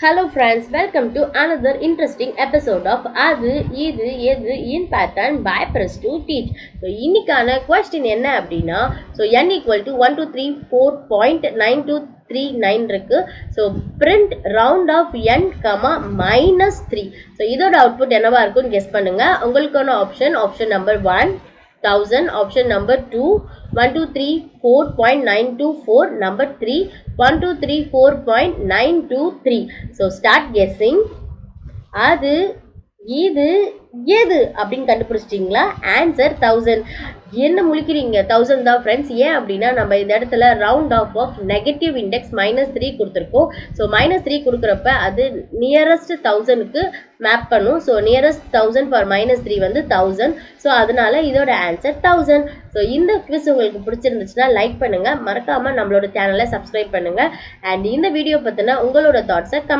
Hello friends, welcome to another interesting episode of அது இது எது in pattern by press to teach. So இன்னைக்கான question என்ன அப்படின்னா n equal to 1 2 3 4.9239 இருக்கு. So print round of n, minus 3. So இதோட output என்னவா இருக்கும்னு guess பண்ணுங்க. உங்களுக்கான option number 1 1000, option number 2 1234.924, number 3 1234.923. So start guessing. அது இது எது அப்படின்னு கண்டுபிடிச்சிட்டீங்களா? ஆன்சர் 1000. என்ன முழிக்கிறீங்க? 1000 தான் ஃப்ரெண்ட்ஸ். ஏன் அப்படின்னா நம்ம இந்த இடத்துல ரவுண்ட் ஆஃப் நெகட்டிவ் இண்டெக்ஸ் -3 கொடுத்துருக்கோம். ஸோ -3 கொடுக்குறப்ப அது நியரஸ்ட் 1000க்கு மேப் பண்ணும். ஸோ நியரஸ்ட் 1000 ஃபார் -3 வந்து 1000. ஸோ அதனால இதோட ஆன்சர் 1000. ஸோ இந்த குவிஸ் உங்களுக்கு பிடிச்சிருந்துச்சுன்னா லைக் பண்ணுங்க, மறக்காம நம்மளோட சேனலை சப்ஸ்கிரைப் பண்ணுங்க. அண்ட் இந்த வீடியோ பத்தின உங்களோட தாட்ஸை